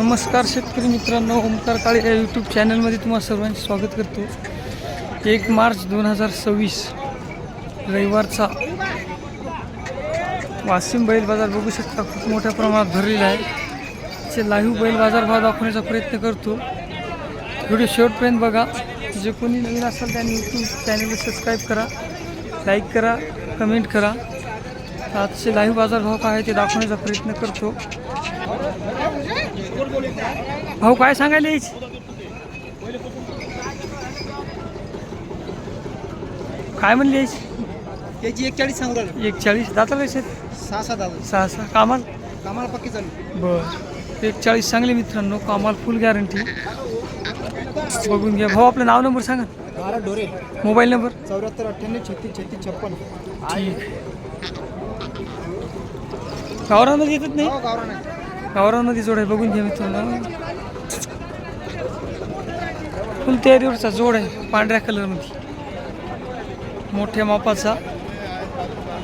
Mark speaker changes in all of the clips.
Speaker 1: नमस्कार शेतकरी मित्रांनो, ओमकार काळे या यूट्यूब चॅनलमध्ये तुम्हा सर्वांचे स्वागत करतो. 1 मार्च 2026 रविवारचा वाशिम बैल बाजार बघू शकता, खूप मोठ्या प्रमाणात भरलेला आहे. त्याचे लाईव्ह बैल बाजार भाव दाखवण्याचा प्रयत्न करतो. व्हिडिओ शेवटपर्यंत बघा. जे कोणी नवीन असाल त्यांनी यूट्यूब चॅनलला सबस्क्राईब करा, लाईक करा, कमेंट करा. आजचे लाईव्ह बाजार भाव काय आहे ते दाखवण्याचा प्रयत्न करतो. भाऊ काय सांगायला यायची? काय म्हणली यायची?
Speaker 2: त्याची 41 सांगू राहिलो.
Speaker 1: 41 दाताला कसे?
Speaker 2: 6 दादा.
Speaker 1: 6 कामाल
Speaker 2: कामाला पक्की चालू.
Speaker 1: बरं, 41 चांगले मित्रांनो, कामाल फुल गॅरंटी. बघून घ्या. भाऊ आपलं नाव नंबर सांगा.
Speaker 2: भारत ढोरे.
Speaker 1: Mobile number
Speaker 2: 74 98 36 36 56.
Speaker 1: ठीक. गावरामध्ये येतात नाही?
Speaker 2: हो, गावरान आहे.
Speaker 1: गावरामध्ये जोड आहे. बघून घ्या मित्रांनो, फुल तयारीवरचा जोड आहे, पांढऱ्या कलरमध्ये, मोठ्या मापाचा.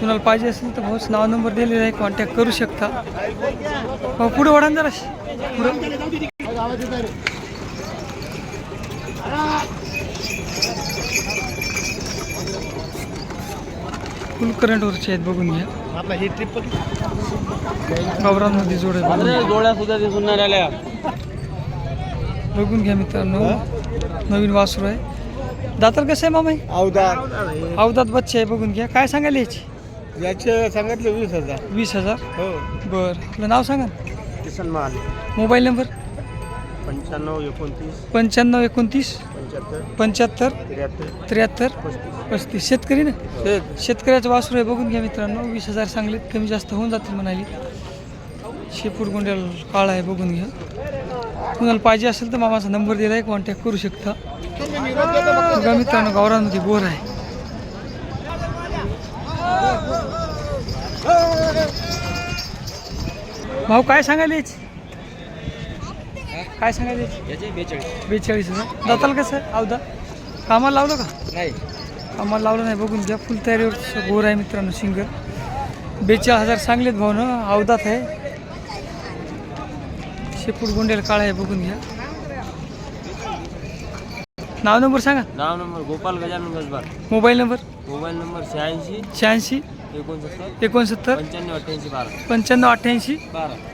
Speaker 1: कुणाला पाहिजे असेल तर भाऊच नाव नंबर दिलेला आहे, कॉन्टॅक्ट करू शकता. भाऊ पुढे वळा जरा, पुढं. फुल करंटवरचे आहेत. बघून घ्या.
Speaker 2: आपला ही ट्रिपल
Speaker 1: गावरांमध्ये जोड आहे.
Speaker 2: जोड्या सुद्धा दिसून नाही राहिल्या.
Speaker 1: बघून घ्या मित्रांनो, नवीन वासरू आहे. दाताल कसं आहे मामा? अवदात बच्चे आहे. बघून घ्या. काय सांगायला याची?
Speaker 2: याचे सांगितले 20,000.
Speaker 1: 20,000.
Speaker 2: हो.
Speaker 1: बरं, आपलं नाव सांगा.
Speaker 2: किसन माल.
Speaker 1: Mobile number
Speaker 2: 95 29
Speaker 1: 95 29 75 73
Speaker 2: 35
Speaker 1: 35. शेतकरी ना? शेतकऱ्याचं वासरू आहे. बघून घ्या मित्रांनो, 20,000 सांगलेत, कमी जास्त होऊन जातील म्हणाली. शेपूट गोंड्याल काळा आहे. बघून घ्या. कुणाला पाहिजे असेल तर मामाचा नंबर दिला आहे, कॉन्टॅक्ट करू शकता. बघा मित्रांनो, गावरांमध्ये बोर आहे. भाऊ काय सांगायला याची? काय सांगायला याची? 42,000. दाताला कसं आहे? अवधा कामाला लावलं का?
Speaker 2: नाही,
Speaker 1: कामाला लावलं नाही. बघून घ्या. फुल तयारीवर बोर आहे मित्रांनो, सिंगल. 42,000 सांगलेत भाऊ ना. अवधात आहे. शेपूट गोंड्याला काळा आहे. बघून घ्या. नाव नंबर सांगा.
Speaker 2: नाव number Gopal Gajanan Gajbar.
Speaker 1: Mobile number
Speaker 2: 86
Speaker 1: 86
Speaker 2: 69
Speaker 1: 69
Speaker 2: 95 88 12.
Speaker 1: 95 88.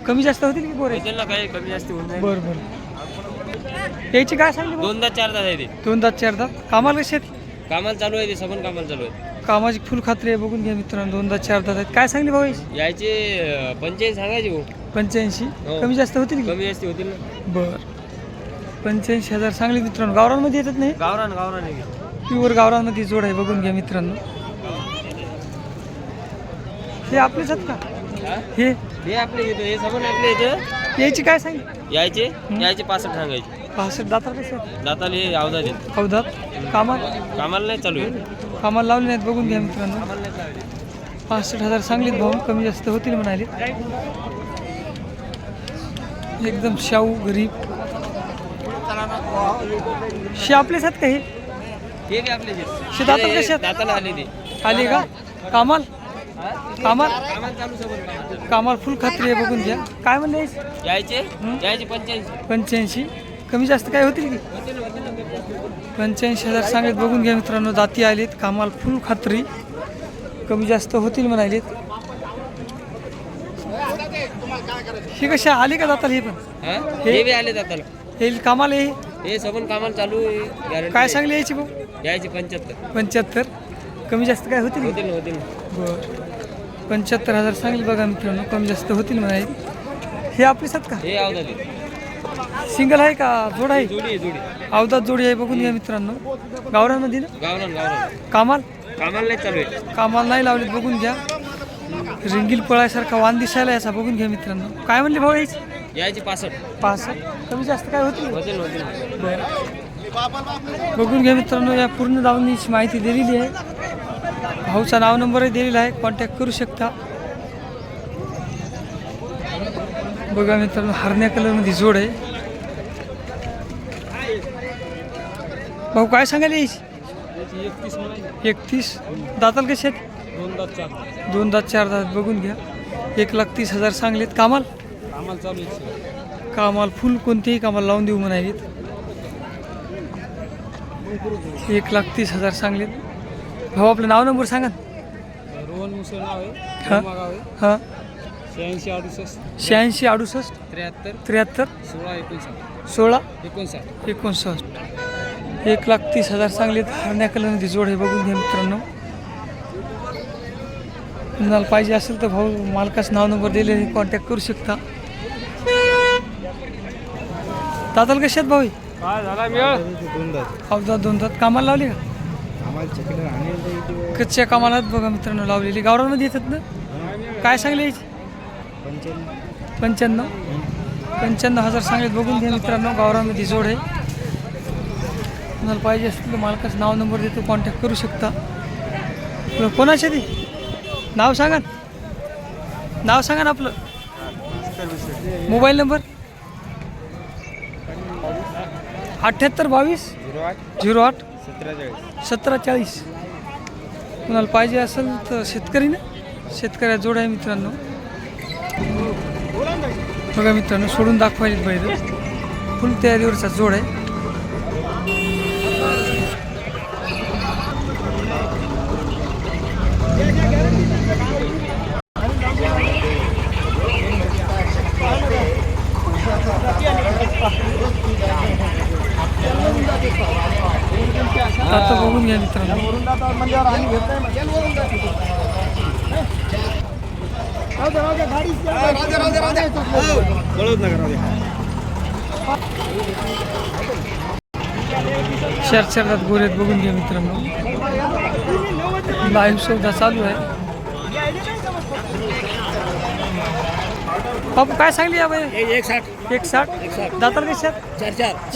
Speaker 1: कमी जास्त होतील की बोर आहे?
Speaker 2: त्याला काही कमी जास्त होऊन जाईल.
Speaker 1: बरं बरं. याची काय सांगली?
Speaker 2: 2 दात 4 दात आहे ते.
Speaker 1: 2 दात 4 दात. कामाला कशी आहेत?
Speaker 2: कामाला चालू आहे ते, सबन कामाला चालू आहे.
Speaker 1: कामाची फुल खात्री आहे. बघून घ्या मित्रांनो, 2 दात 4 दात आहेत. काय सांगली भाऊ याची?
Speaker 2: यायचे 85 सांगायचे भाऊ.
Speaker 1: 85.
Speaker 2: हो.
Speaker 1: कमी जास्त होतील की?
Speaker 2: कमी जास्त होतील ना.
Speaker 1: बरं, 85,000 सांगली मित्रांनो. गावरांमध्ये येतात नाही?
Speaker 2: गावरान आहे.
Speaker 1: प्युअर गावरांमध्ये जोड आहे. बघून घ्या मित्रांनो. हे आपलेच आहेत का?
Speaker 2: हे आपले इथं, हे सबन आपले इथं.
Speaker 1: याची काय सांगली?
Speaker 2: यायचे 65 सांगायचे.
Speaker 1: 65 दातात कसे आहेत?
Speaker 2: दाताले हे अवधा देत.
Speaker 1: अवधात.
Speaker 2: कामाला नाही चालू आहे.
Speaker 1: कामाला लावले नाहीत. बघून घ्या मित्रांनो.
Speaker 2: कामाला नाही चालू आहे.
Speaker 1: 65,000 सांगलीत भाऊ, कमी जास्त होतील म्हणाले. एकदम शाहू गरीब. शे आपलेच आहेत का हे?
Speaker 2: हे बी आपले
Speaker 1: शे दाताला कसे आहेत?
Speaker 2: दाताला आले ते.
Speaker 1: आले का? कामाल
Speaker 2: कामाला चालू सबन.
Speaker 1: कामाल फुल खात्री आहे. बघून घ्या. काय म्हणले?
Speaker 2: यायचे 85.
Speaker 1: 85. कमी जास्त काय होतील की? 85,000 सांगत. बघून घ्या मित्रांनो, दाती आलेत, कामाला फुल खात्री, कमी जास्त होतील म्हणालेत. हे कशा आले का दाताला? हे पण
Speaker 2: हे बी आले दाताला.
Speaker 1: हे कामाला
Speaker 2: हे सबन कामाला चालू आहे.
Speaker 1: काय सांगले यायची भाऊ?
Speaker 2: यायचे 75.
Speaker 1: 75. कमी जास्त काय होतील?
Speaker 2: होतील.
Speaker 1: बरं, 75,000 सांगेल. बघा मित्रांनो, कमी जास्त होतील म्हणाले. हे आपलेच आहेत का?
Speaker 2: हे अवधा देत.
Speaker 1: सिंगल आहे का जोड आहे?
Speaker 2: जोडी.
Speaker 1: अवधात जोडी आहे. बघून घ्या मित्रांनो, गावरांमध्ये ना.
Speaker 2: गावरान.
Speaker 1: कामाला
Speaker 2: नाही चालू आहे.
Speaker 1: कामाला नाही लावलेत. बघून घ्या. रिंगील पळायसारखा वाण दिसायला याचा. बघून घ्या मित्रांनो. काय म्हणले भाऊ यायची?
Speaker 2: यायचे 65.
Speaker 1: 65. कमी जास्त काय होतील?
Speaker 2: होतील.
Speaker 1: बरं, बघून घ्या मित्रांनो, या पूर्ण दावणीची माहिती दिलेली आहे. भाऊचा नाव नंबरही दिलेला आहे, कॉन्टॅक्ट करू शकता. बघा मित्रांनो, हरण्या कलरमध्ये जोड आहे. भाऊ काय सांगायला यायची? 31. दाताल कसे आहेत?
Speaker 2: 2 दात 4.
Speaker 1: 2 दात 4 दात. बघून घ्या. 1,30,000 सांगलेत. कामाल
Speaker 2: कामाला चालू आहे.
Speaker 1: कामाला फुल कोणतेही कामाला लावून देऊ म्हणालीत. 1,30,000 सांगलीत. भाऊ आपलं नाव नंबर सांगा ना.
Speaker 2: रोहन मुसळ नाव आहे.
Speaker 1: हां
Speaker 2: गाव आहे.
Speaker 1: हां
Speaker 2: 86 68
Speaker 1: 86 68
Speaker 2: 73
Speaker 1: 73
Speaker 2: 16 59
Speaker 1: 16
Speaker 2: 59.
Speaker 1: 59. 1,30,000 सांगलीत. हरण्या कलरमध्ये जोड आहे, बघून घ्या मित्रांनो. तुम्हाला पाहिजे असेल तर भाऊ मालकाचं नाव नंबर दिले कॉन्टॅक्ट करू शकता. दादाला कशात भाऊ
Speaker 2: काय झाला मिळ?
Speaker 1: अवधात 2 दात कामाला लावली का? कच्च्या कामाला आहेत बघा मित्रांनो लावलेली. गावरांमध्ये येतात ना. काय सांगले याची? 95,000 सांगलेत. बघून घ्या मित्रांनो, गावरांमध्ये जोड आहे. तुम्हाला पाहिजे असेल तर मालकाचं नाव नंबर देतो, कॉन्टॅक्ट करू शकता. कोणाच्या ती नाव सांगा ना. नाव सांगा ना आपलं. Mobile number 7822 08 1740. कुणाला पाहिजे असेल तर शेतकरी ना, शेतकऱ्या जोड आहे मित्रांनो. बघा मित्रांनो, सोडून दाखवायचे बैल. फुल तयारीवरचा जोड आहे. आता बघून घ्या मित्रांनो. चार गोऱ्यात बघून घ्या मित्रांनो. लाईव्ह सौदा चालू आहे. बापू काय सांगली या बाई? 160 दातार कशात?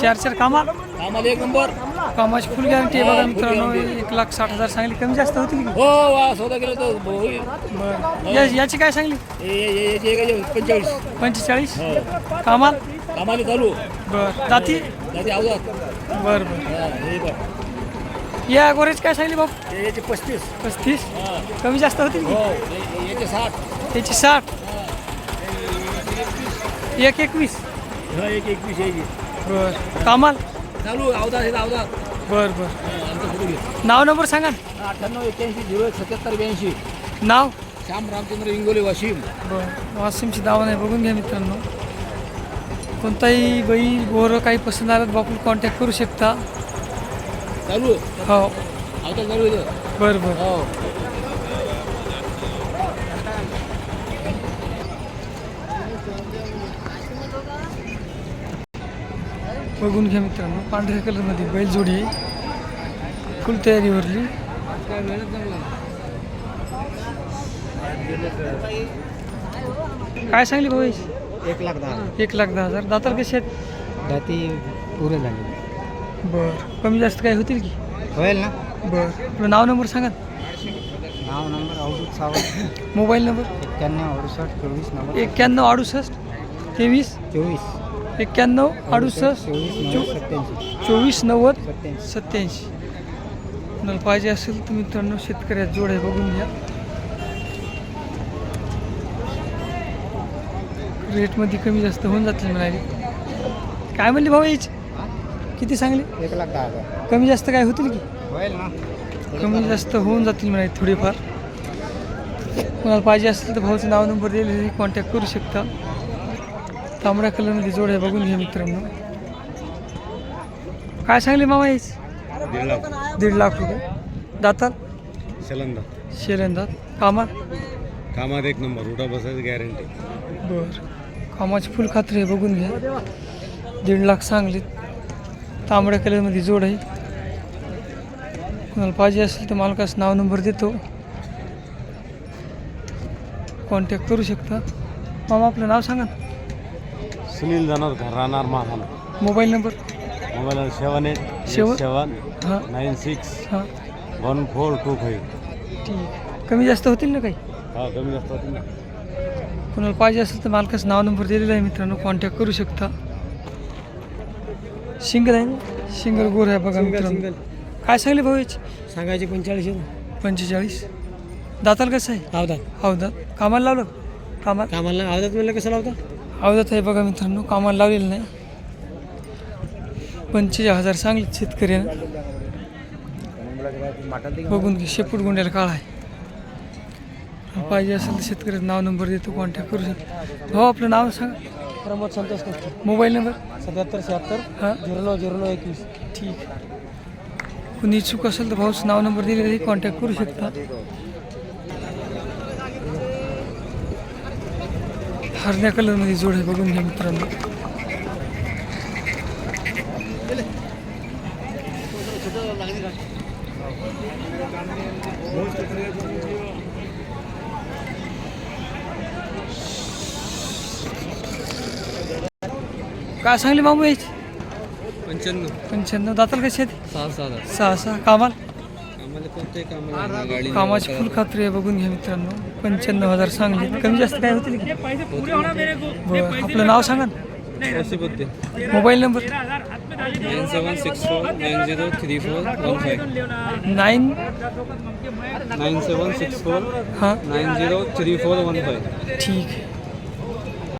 Speaker 1: 4 कामाल.
Speaker 2: कामाला एक नंबर.
Speaker 1: कामाची फुल गॅरंटी आहे बघा मित्रांनो. 1,60,000 सांगली. कमी जास्त होतील की?
Speaker 2: हो वा सौदा केला तो
Speaker 1: बरं. याची काय सांगली?
Speaker 2: 45.
Speaker 1: 45 कामाल.
Speaker 2: कामाला चालू.
Speaker 1: बरं. दाती
Speaker 2: अवधात.
Speaker 1: बरं. या गोरेज काय सांगली बापू?
Speaker 2: याचे 35.
Speaker 1: कमी जास्त होतील की?
Speaker 2: याचे 60.
Speaker 1: याची 60. 1,21.
Speaker 2: 21 याची.
Speaker 1: बरं. कामाल
Speaker 2: चालू अवधात.
Speaker 1: बरं. नाव नंबर सांगा ना.
Speaker 2: 98 81 01 77 82.
Speaker 1: नाव
Speaker 2: श्याम रामचंद्र इंगोले वाशिम.
Speaker 1: बरं. वाशिमची दावा नाही. बघून घ्या मित्रांनो. कोणताही बैल गोरं काही पसंत आलं तर बापू कॉन्टॅक्ट करू शकता.
Speaker 2: चालू
Speaker 1: हो
Speaker 2: अवधात चालू आहे.
Speaker 1: बरं.
Speaker 2: हो
Speaker 1: बघून घ्या मित्रांनो. पांढऱ्या कलरमध्ये बैल जोडी आहे. फुल तयारीवरली. काय सांगली भाऊ?
Speaker 2: 1,10,000.
Speaker 1: 1,10,000. दातार कसे आहेत?
Speaker 2: दाती पुरे झाले.
Speaker 1: बरं. कमी जास्त काय होतील की?
Speaker 2: होईल ना.
Speaker 1: बरं. आपलं नाव नंबर सांगा.
Speaker 2: नाव number Avdhoot Sawant.
Speaker 1: Mobile number
Speaker 2: 91 68 24 90
Speaker 1: 91 68 23
Speaker 2: 24
Speaker 1: 91 68 24 90 87. कुणाला पाहिजे असेल तर मित्रांनो शेतकऱ्यात जोड आहे. बघून घ्या. रेटमध्ये कमी जास्त होऊन जातील म्हणाले. काय म्हणले भाऊ याची? किती सांगले?
Speaker 2: 1,10,000.
Speaker 1: कमी जास्त काय होतील की?
Speaker 2: होईल ना.
Speaker 1: कमी जास्त होऊन जातील म्हणाले थोडेफार. कुणाला पाहिजे असेल तर भाऊचं नाव नंबर दिलेले कॉन्टॅक्ट करू शकता. तांबड्या कलरमध्ये जोड आहे. बघून घ्या मित्रांनो. काय सांगले मामा याची? 1.5 लाख रुपये. दाताल शेलंदात. कामात
Speaker 2: एक नंबर. उठा बसायची गॅरंटी.
Speaker 1: बरं. कामाची फुल खात्री आहे. बघून घ्या. 1.5 लाख सांगलीत. तांबड्या कलरमध्ये जोड आहे. कुणाला पाहिजे असेल तर मालकाचं नाव नंबर देतो, कॉन्टॅक्ट करू शकता. मामा आपलं नाव सांगा.
Speaker 2: सुनील जानोरकर, राहणार महान.
Speaker 1: मोबाईल नंबर
Speaker 2: 78
Speaker 1: हां
Speaker 2: 96
Speaker 1: हां
Speaker 2: 1425.
Speaker 1: ठीक. कमी जास्त होतील ना काही?
Speaker 2: हा कमी जास्त होतील ना.
Speaker 1: कोणाला पाहिजे असेल तर मालकाचं नाव नंबर दिलेला आहे मित्रांनो, कॉन्टॅक्ट करू शकता. सिंगल आहे ना? सिंगल गोर आहे बघा मित्रांनो. काय सांगले भाऊ याची?
Speaker 2: सांगायचे 45.
Speaker 1: 45. दाताल कसं आहे?
Speaker 2: अवधात.
Speaker 1: अवधात. कामाला लावलं? कामाला
Speaker 2: अवधात म्हणलं कसं लावता?
Speaker 1: अवजात आहे बघा मित्रांनो, कामाला लावलेलं नाही. 25,000 सांगले शेतकऱ्यानं. बघून घे, शेपूट गुंड्याला काळा आहे. पाहिजे असेल तर शेतकऱ्याचं नाव नंबर देतो, कॉन्टॅक्ट करू शकतो. भाऊ आपलं नाव सांगा.
Speaker 2: प्रमोद संतोष कष्ट
Speaker 1: मोबाईल नंबर
Speaker 2: 77
Speaker 1: हां
Speaker 2: 09
Speaker 1: ठीक. कुणी इच्छुक असेल तर भाऊचं नाव नंबर दिले तरी कॉन्टॅक्ट करू शकता. हरण्या कलरमध्ये जोड आहे, बघून घ्या मित्रांनो. काय सांगले मामू यायची? 95 दाताल कशी आहे? 6 कामाला कामाची फुल खात्री आहे, बघून घ्या मित्रांनो. 95,000 सांगली. कमी जास्त काय होतील की? बरं आपलं नाव सांगा ना. मोबाईल नंबर
Speaker 2: 9764903415
Speaker 1: हां
Speaker 2: 903415.
Speaker 1: ठीक आहे.